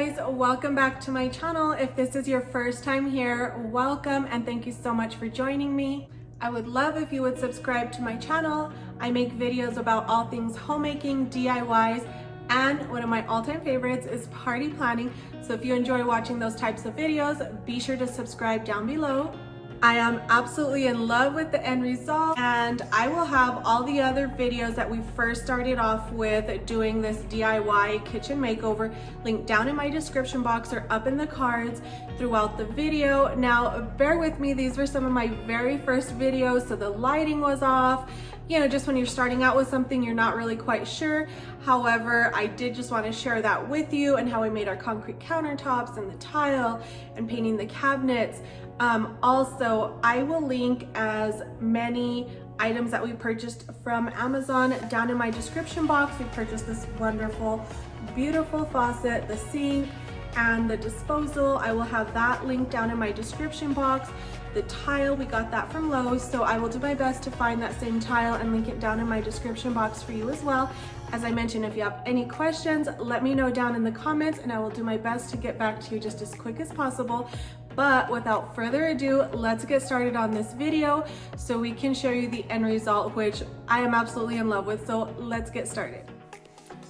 guys, welcome back to my channel. If this is your first time here, welcome and thank you so much for joining me. I would love if you would subscribe to my channel. I make videos about all things homemaking, DIYs, and one of my all-time favorites is party planning. So if you enjoy watching those types of videos, be sure to subscribe down below. I am absolutely in love with the end result, and I will have all the other videos that we first started off with doing this DIY kitchen makeover linked down in my description box or up in the cards throughout the video. Now, bear with me, these were some of my very first videos, so the lighting was off. You know, just when you're starting out with something, you're not really quite sure. However, I did just want to share that with you and how we made our concrete countertops and the tile and painting the cabinets. Also, I will link as many items that we purchased from Amazon down in my description box. We purchased this wonderful, beautiful faucet, the sink, and the disposal. I will have that linked down in my description box. The tile, we got that from Lowe's, so I will do my best to find that same tile and link it down in my description box for you as well. As I mentioned, if you have any questions, let me know down in the comments and I will do my best to get back to you just as quick as possible. But without further ado, let's get started on this video so we can show you the end result, which I am absolutely in love with. So let's get started.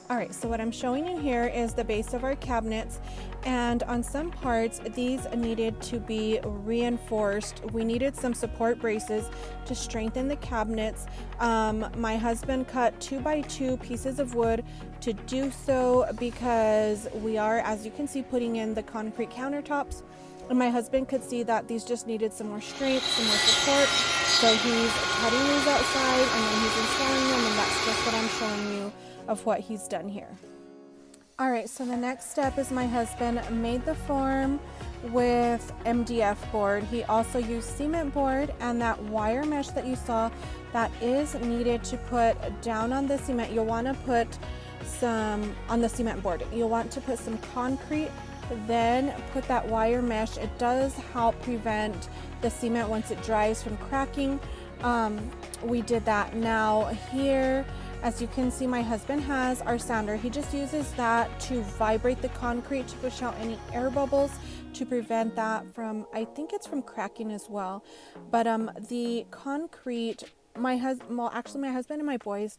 All right, so what I'm showing you here is the base of our cabinets, and on some parts these needed to be reinforced. We needed some support braces to strengthen the cabinets. My husband cut 2x2 pieces of wood to do so because we are, as you can see, putting in the concrete countertops, and my husband could see that these just needed some more strength, some more support, so he's cutting these outside and then he's installing them, and that's just what I'm showing you of what he's done here. All right, so the next step is my husband made the form with MDF board. He also used cement board, and that wire mesh that you saw, that is needed to put down on the cement. You'll want to put some on the cement board. You'll want to put some concrete, then put that wire mesh. It does help prevent the cement once it dries from cracking. We did that. Now here, as you can see, my husband has our sander. He just uses that to vibrate the concrete to push out any air bubbles to prevent that from, I think it's from cracking as well. But the concrete, my husband and my boys,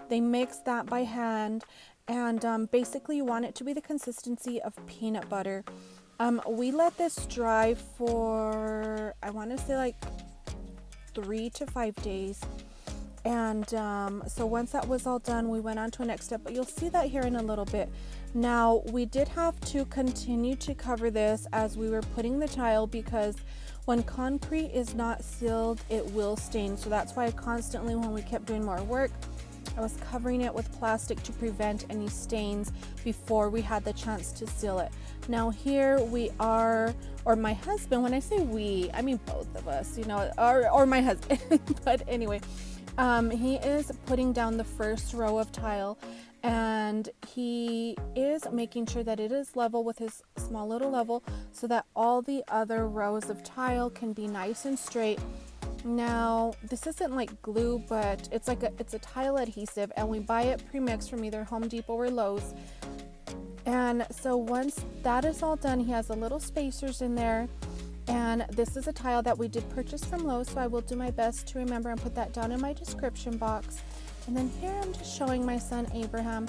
they mix that by hand, and basically you want it to be the consistency of peanut butter. We let this dry for, I want to say like 3 to 5 days. And so once that was all done, we went on to a next step, but you'll see that here in a little bit. Now, we did have to continue to cover this as we were putting the tile, because when concrete is not sealed, it will stain. So that's why I constantly, when we kept doing more work, I was covering it with plastic to prevent any stains before we had the chance to seal it. Now here we are, or my husband, when I say we, I mean both of us, you know, or my husband, but anyway, he is putting down the first row of tile, and he is making sure that it is level with his small little level so that all the other rows of tile can be nice and straight. Now, this isn't like glue, but it's a tile adhesive, and we buy it pre-mixed from either Home Depot or Lowe's. And so once that is all done, he has the little spacers in there. And this is a tile that we did purchase from Lowe's, so I will do my best to remember and put that down in my description box. And then here I'm just showing my son Abraham.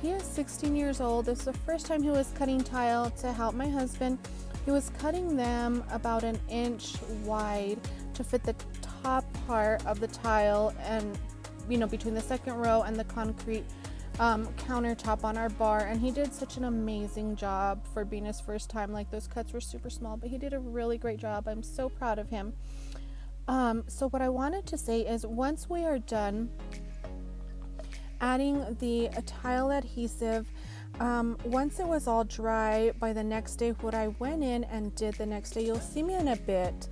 He is 16 years old. This is the first time he was cutting tile to help my husband. He was cutting them about 1 inch wide to fit the top part of the tile, and you know, between the second row and the concrete countertop on our bar. And he did such an amazing job for being his first time. Like, those cuts were super small, but he did a really great job. I'm so proud of him. So what I wanted to say is, once we are done adding the tile adhesive, once it was all dry, by the next day, what I went in and did the next day, you'll see me in a bit.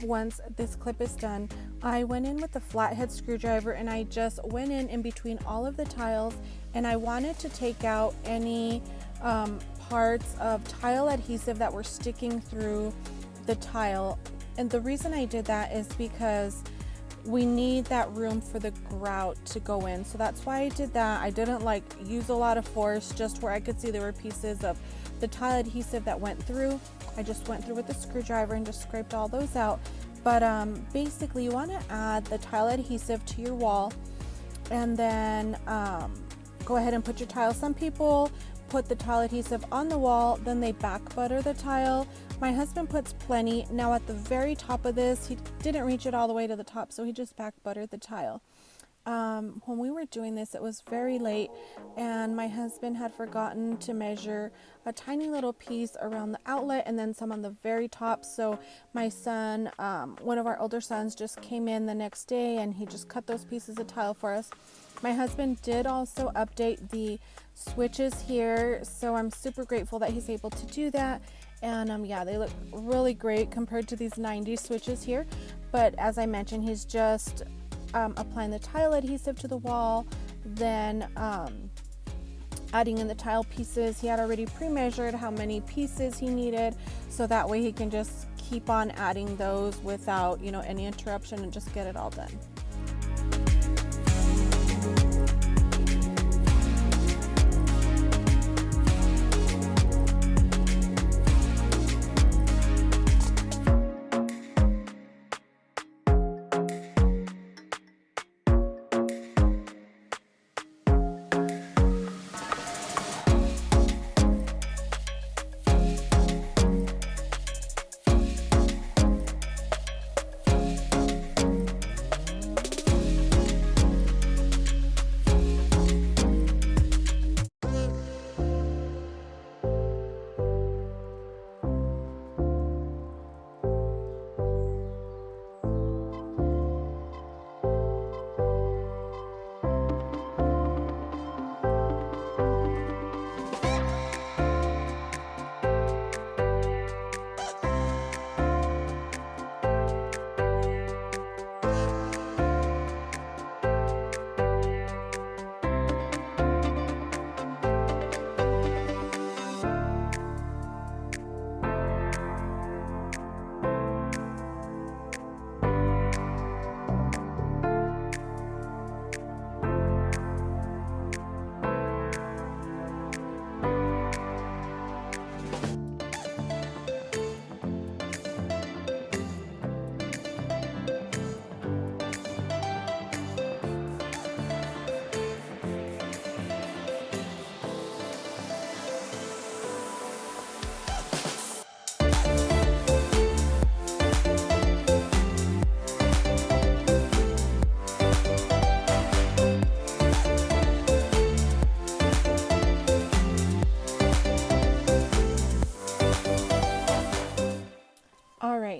Once this clip is done, I went in with the flathead screwdriver and I just went in between all of the tiles, and I wanted to take out any parts of tile adhesive that were sticking through the tile. And the reason I did that is because we need that room for the grout to go in. So that's why I did that. I didn't like use a lot of force, just where I could see there were pieces of the tile adhesive that went through. I just went through with the screwdriver and just scraped all those out. But basically you want to add the tile adhesive to your wall, and then go ahead and put your tile. Some people put the tile adhesive on the wall, then they back butter the tile. My husband puts plenty. Now at the very top of this, he didn't reach it all the way to the top, so he just back buttered the tile. When we were doing this, it was very late, and my husband had forgotten to measure a tiny little piece around the outlet and then some on the very top. So my son, one of our older sons, just came in the next day and he just cut those pieces of tile for us. My husband did also update the switches here, so I'm super grateful that he's able to do that. And yeah, they look really great compared to these 90s switches here. But as I mentioned, he's just applying the tile adhesive to the wall, then adding in the tile pieces. He had already pre-measured how many pieces he needed, so that way he can just keep on adding those without, you know, any interruption, and just get it all done.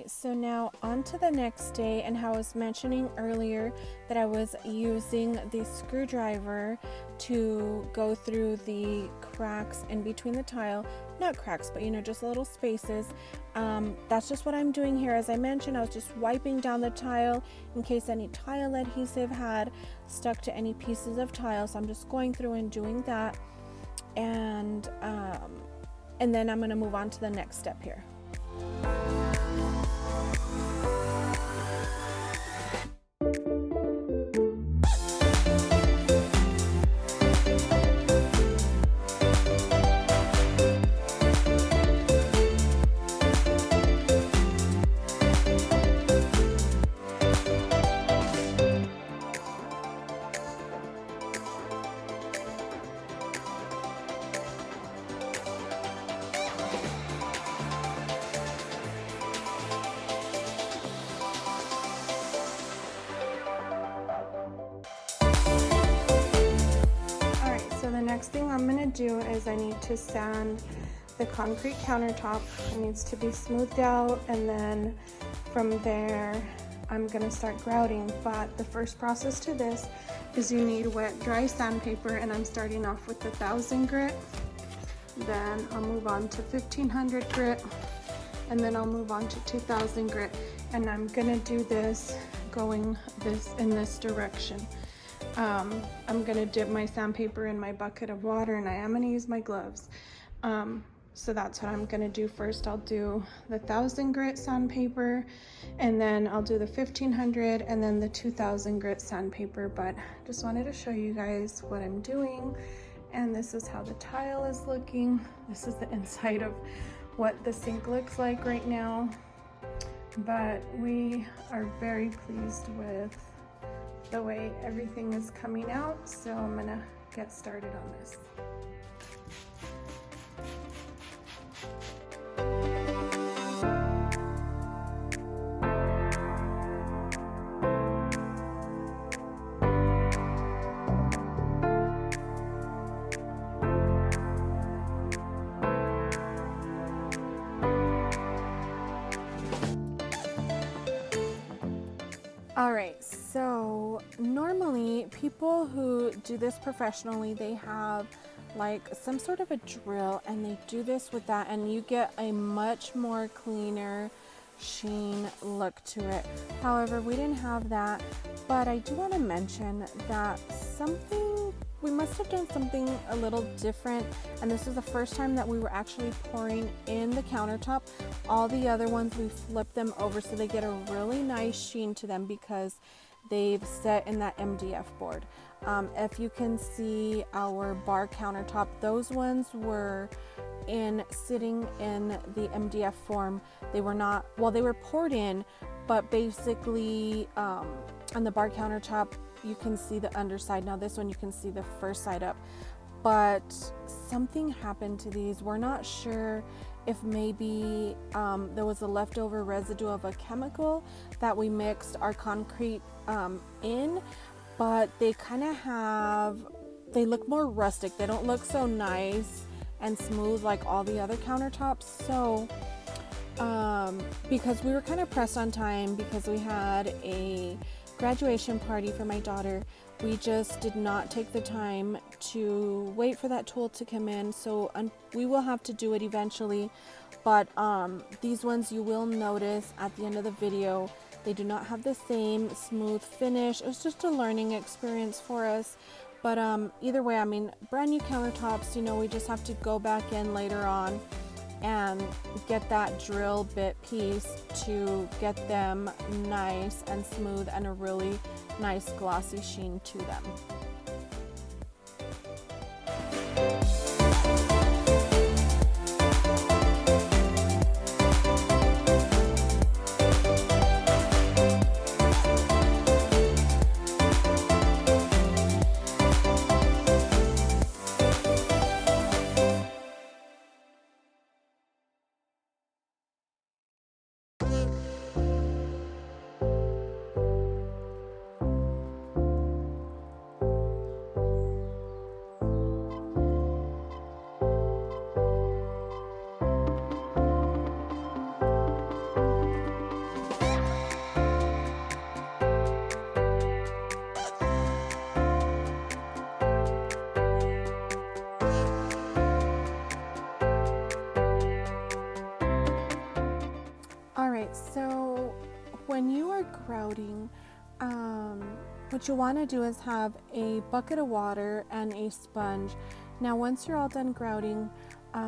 So now on to the next day, and how I was mentioning earlier that I was using the screwdriver to go through the cracks in between the tile. Not cracks, but you know, just little spaces. That's just what I'm doing here. As I mentioned, I was just wiping down the tile in case any tile adhesive had stuck to any pieces of tile. So I'm just going through and doing that, and then I'm going to move on to the next step here. Next thing I'm going to do is I need to sand the concrete countertop. It needs to be smoothed out, and then from there I'm going to start grouting. But the first process to this is you need wet dry sandpaper, and I'm starting off with 1000 grit, then I'll move on to 1500 grit, and then I'll move on to 2000 grit, and I'm going to do this going in this direction. I'm gonna dip my sandpaper in my bucket of water, and I am gonna use my gloves. So that's what I'm gonna do first. I'll do the 1000 grit sandpaper, and then I'll do the 1500, and then the 2000 grit sandpaper. But just wanted to show you guys what I'm doing, And this is how the tile is looking. This is the inside of what the sink looks like right now. But we are very pleased with the way everything is coming out. So I'm gonna get started on this. All right, so normally people who do this professionally, they have like some sort of a drill and they do this with that, and you get a much more cleaner sheen look to it. However, we didn't have that, but I do want to mention that we must have done something a little different, and this is the first time that we were actually pouring in the countertop. All the other ones we flip them over so they get a really nice sheen to them because they've set in that MDF board. If you can see our bar countertop, those ones were sitting in the MDF form. They were not, well, they were poured in, but basically on the bar countertop you can see the underside. Now this one you can see the first side up, but something happened to these. We're not sure if maybe there was a leftover residue of a chemical that we mixed our concrete in, but they kind of they look more rustic. They don't look so nice and smooth like all the other countertops. So because we were kind of pressed on time because we had a graduation party for my daughter, we just did not take the time to wait for that tool to come in. So we will have to do it eventually, but these ones you will notice at the end of the video, they do not have the same smooth finish. It was just a learning experience for us, but either way, I mean, brand new countertops, you know, we just have to go back in later on and get that drill bit piece to get them nice and smooth and a really nice glossy sheen to them. So when you are grouting, what you want to do is have a bucket of water and a sponge. Now once you're all done grouting,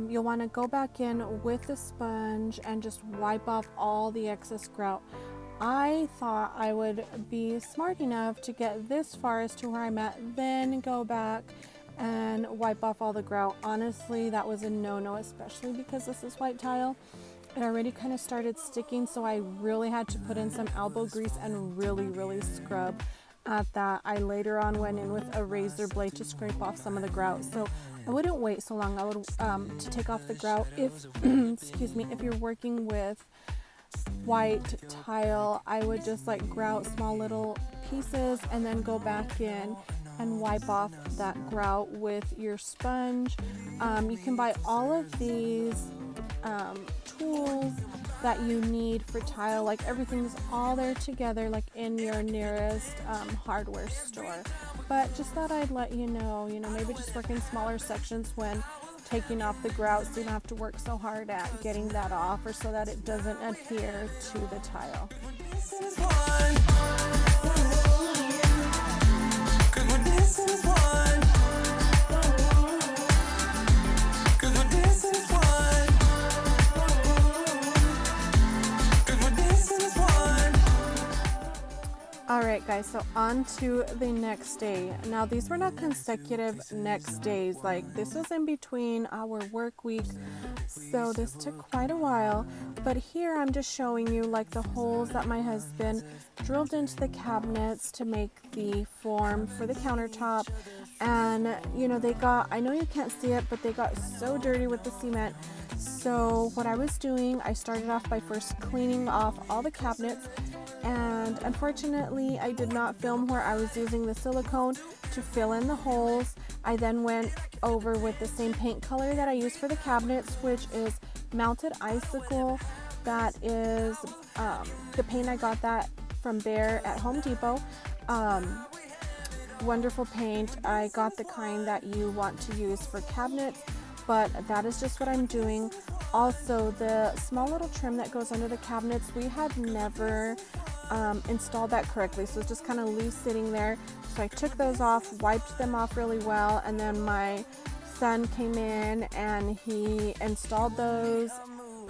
you'll want to go back in with the sponge and just wipe off all the excess grout. I thought I would be smart enough to get this far as to where I'm at, then go back and wipe off all the grout. Honestly, that was a no-no, especially because this is white tile. It already kind of started sticking, so I really had to put in some elbow grease and really scrub at that. I later on went in with a razor blade to scrape off some of the grout. So I wouldn't wait so long. I would to take off the grout if excuse me, if you're working with white tile, I would just like grout small little pieces and then go back in and wipe off that grout with your sponge. You can buy all of these tools that you need for tile, like everything's all there together, like in your nearest hardware store. But just thought I'd let you know, maybe just work in smaller sections when taking off the grout, so you don't have to work so hard at getting that off, or so that it doesn't adhere to the tile. Alright guys, so on to the next day. Now these were not consecutive next days, like this was in between our work week, so this took quite a while. But here I'm just showing you like the holes that my husband drilled into the cabinets to make the form for the countertop. And you know, they got, I know you can't see it, but they got so dirty with the cement. So what I was doing, I started off by first cleaning off all the cabinets, and unfortunately I did not film where I was using the silicone to fill in the holes. I then went over with the same paint color that I used for the cabinets, which is Mounted Icicle. That is the paint. I got that from Behr at Home Depot. Wonderful paint. I got the kind that you want to use for cabinets, but that is just what I'm doing. Also, the small little trim that goes under the cabinets, we had never installed that correctly, so it's just kind of loose sitting there. So I took those off, wiped them off really well, and then my son came in and he installed those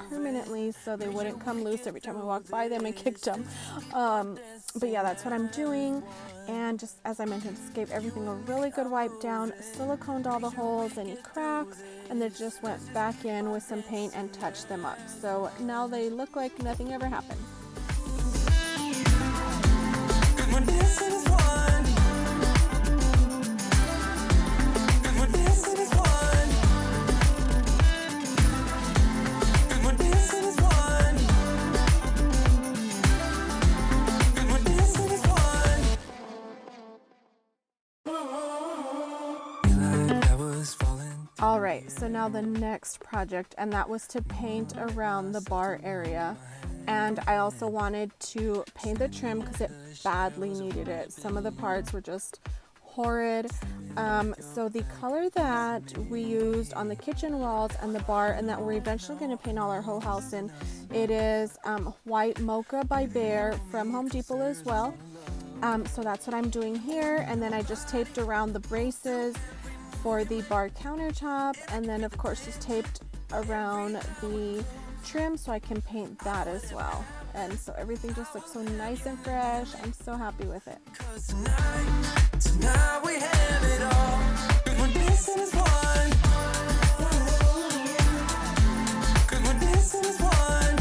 permanently so they wouldn't come loose every time I walked by them and kicked them. But yeah, that's what I'm doing. And just as I mentioned, just gave everything a really good wipe down, siliconed all the holes, any cracks, and then just went back in with some paint and touched them up. So now they look like nothing ever happened. Alright, so now the next project, and that was to paint around the bar area. And I also wanted to paint the trim because it badly needed it. Some of the parts were just horrid. So the color that we used on the kitchen walls and the bar, and that we're eventually going to paint all our whole house in, it is white mocha by Behr from Home Depot as well. So that's what I'm doing here, and then I just taped around the braces for the bar countertop, and then of course just taped around the trim so I can paint that as well. And so everything just looks so nice and fresh. I'm so happy with it. Tonight we have it all. When this is one. Cause when this is one.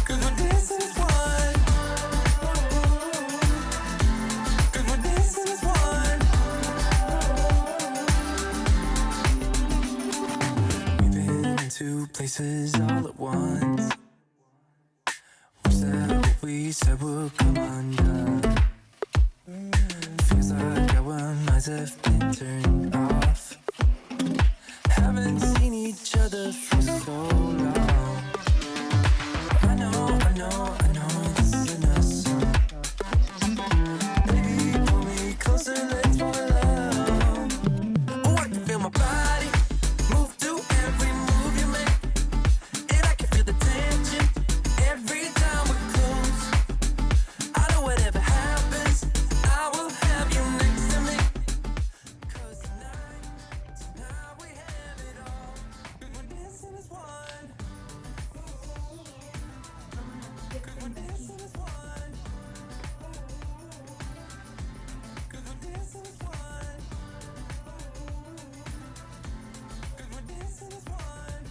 Cause when this is one. Cause when this is one. We've been in two places all at once. Was that what we said would come undone? Feels like our minds have been turned off. Haven't seen each other for so long. I know this isn't us. Baby, pull me closer, let's fall in love. Oh, I can feel my body move to every move you make, and I can feel the tension every time we're close. I know whatever happens, I will have you next to me. 'Cause tonight we have it all. 'Cause we're dancing as one. 'Cause we're dancing as one. 'Cause we're dancing as one. 'Cause we're dancing as one.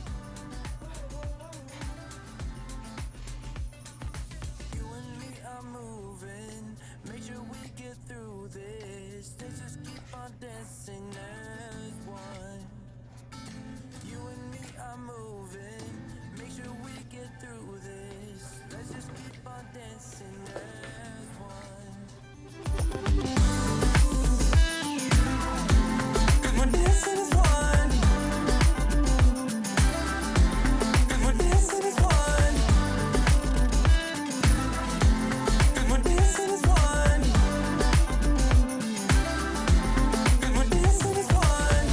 You and me are moving. Make sure we get through this. Let's just keep on dancing as one. You and me are moving. Make sure we get through this. Let's just keep on dancing as one. 'Cause we're dancing as one. 'Cause we're dancing as one. 'Cause we're dancing as one. 'Cause we're dancing as one.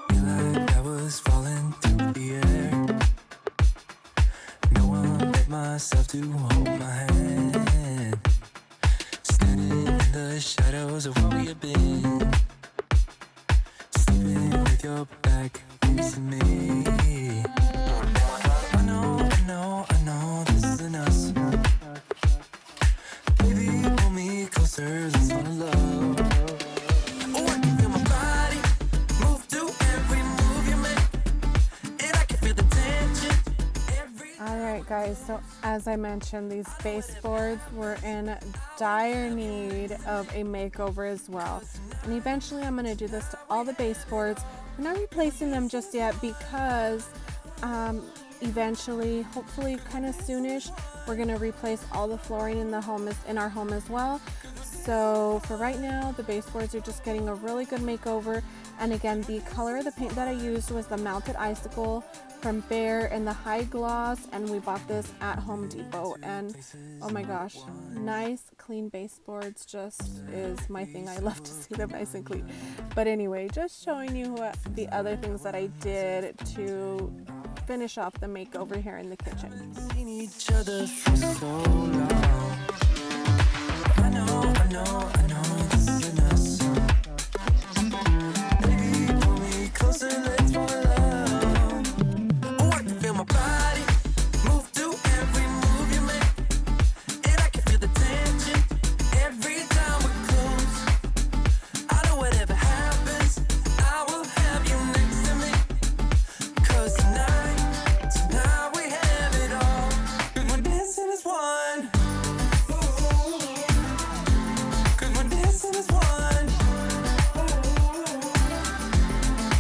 Feel like I was falling through the air. No one let myself to hold my hand. Standing in the shadows of what we have been. Sleeping with your back facing me. I know guys, so as I mentioned, these baseboards were in dire need of a makeover as well. And eventually I'm going to do this to all the baseboards. We're not replacing them just yet because eventually, hopefully kind of soonish, we're going to replace all the flooring in our home as well. So for right now, the baseboards are just getting a really good makeover. And again, the color of the paint that I used was the Melted Icicle from Behr in the high gloss, and we bought this at Home Depot. And oh my gosh, nice clean baseboards just is my thing. I love to see them nice and clean. But anyway, just showing you the other things that I did to finish off the makeover here in the kitchen. Seen each other for so long. I know this is not so. Baby, pull me closer, let's fall in love. Oh, I can feel my body move to every move you make, and I can feel the tension every time we're close. I know whatever happens, I will have you next to me. 'Cause tonight we have it all. 'Cause we're dancing as one. 'Cause we're dancing as one.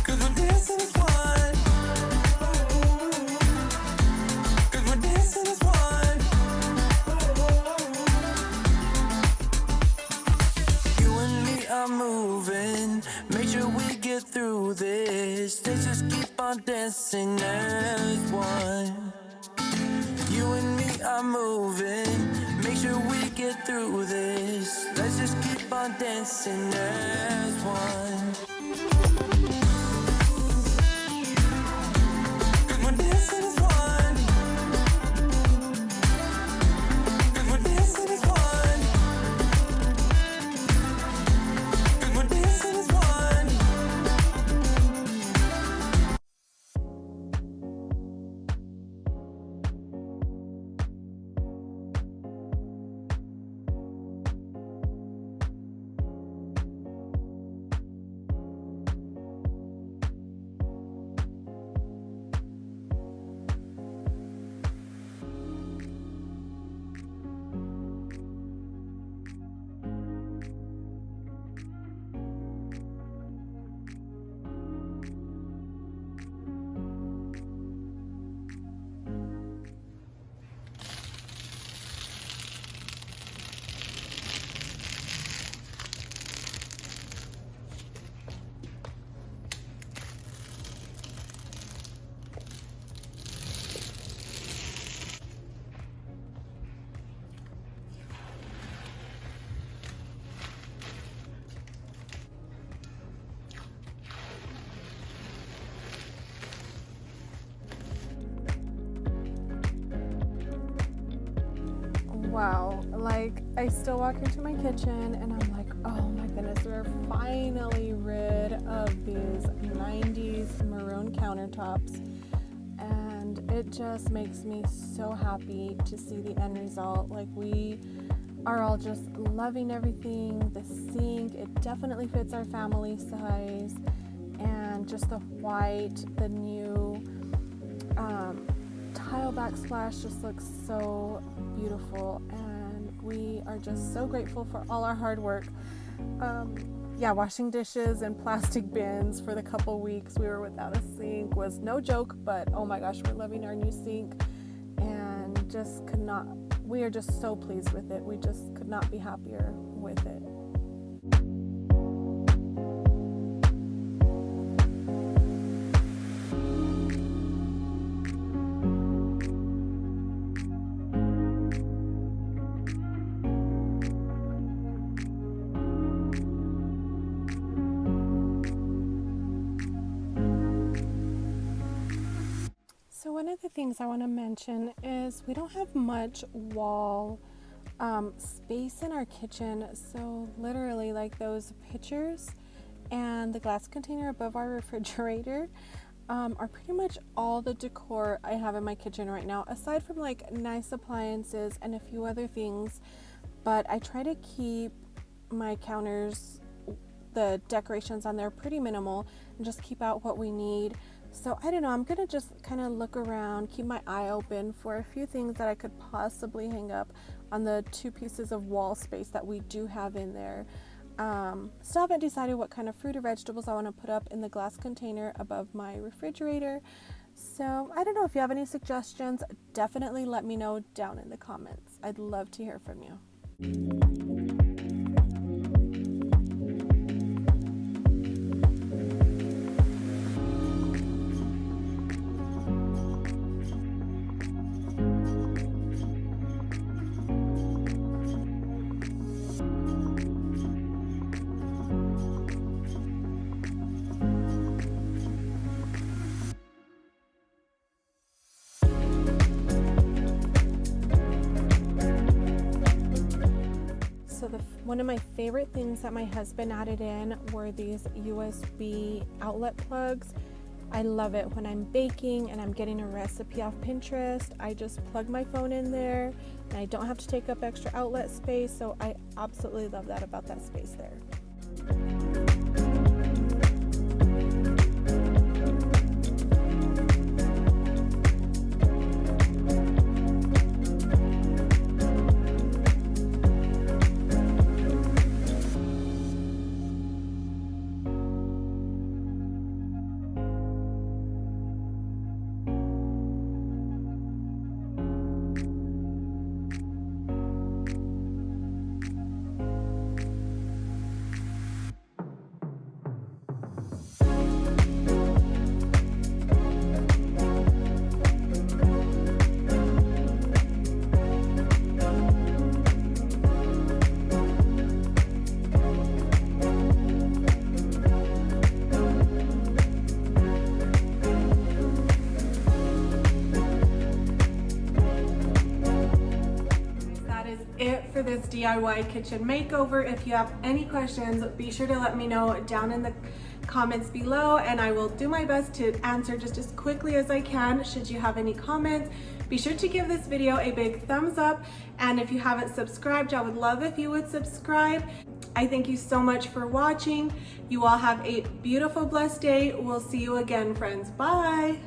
'Cause we're dancing as one. 'Cause we're dancing as one. You and me are moving. Make sure we get through this. Let's just keep on dancing as one. You and me are moving. Make sure we get through this. Let's just keep on dancing as one. 'Cause we're dancing as one. 'Cause we're dancing as one. 'Cause we're dancing as one. Wow, like I still walk into my kitchen and I'm like, oh my goodness, we're finally rid of these 90s maroon countertops, and it just makes me so happy to see the end result. Like, we are all just loving everything. The sink, it definitely fits our family size, and just the white, the new tile backsplash just looks so beautiful, and we are just so grateful for all our hard work. Yeah, washing dishes in plastic bins for the couple weeks we were without a sink was no joke, but oh my gosh, we're loving our new sink, and we are just so pleased with it. We just could not be happier with it. So one of the things I want to mention is we don't have much wall space in our kitchen. So literally, like, those pictures and the glass container above our refrigerator are pretty much all the decor I have in my kitchen right now, aside from like nice appliances and a few other things. But I try to keep my counters the decorations on there pretty minimal and just keep out what we need. So I don't know, I'm gonna just kind of look around, keep my eye open for a few things that I could possibly hang up on the 2 pieces of wall space that we do have in there. Still haven't decided what kind of fruit or vegetables I want to put up in the glass container above my refrigerator. So I don't know, if you have any suggestions, definitely let me know down in the comments. I'd love to hear from you. So one of my favorite things that my husband added in were these USB outlet plugs. I love it when I'm baking and I'm getting a recipe off Pinterest. I just plug my phone in there and I don't have to take up extra outlet space. So I absolutely love that about that space there. It for this DIY kitchen makeover. If you have any questions, be sure to let me know down in the comments below and I will do my best to answer just as quickly as I can. Should you have any comments, be sure to give this video a big thumbs up, and if you haven't subscribed, I would love if you would subscribe. I thank you so much for watching. You all have a beautiful, blessed day. We'll see you again, friends. Bye.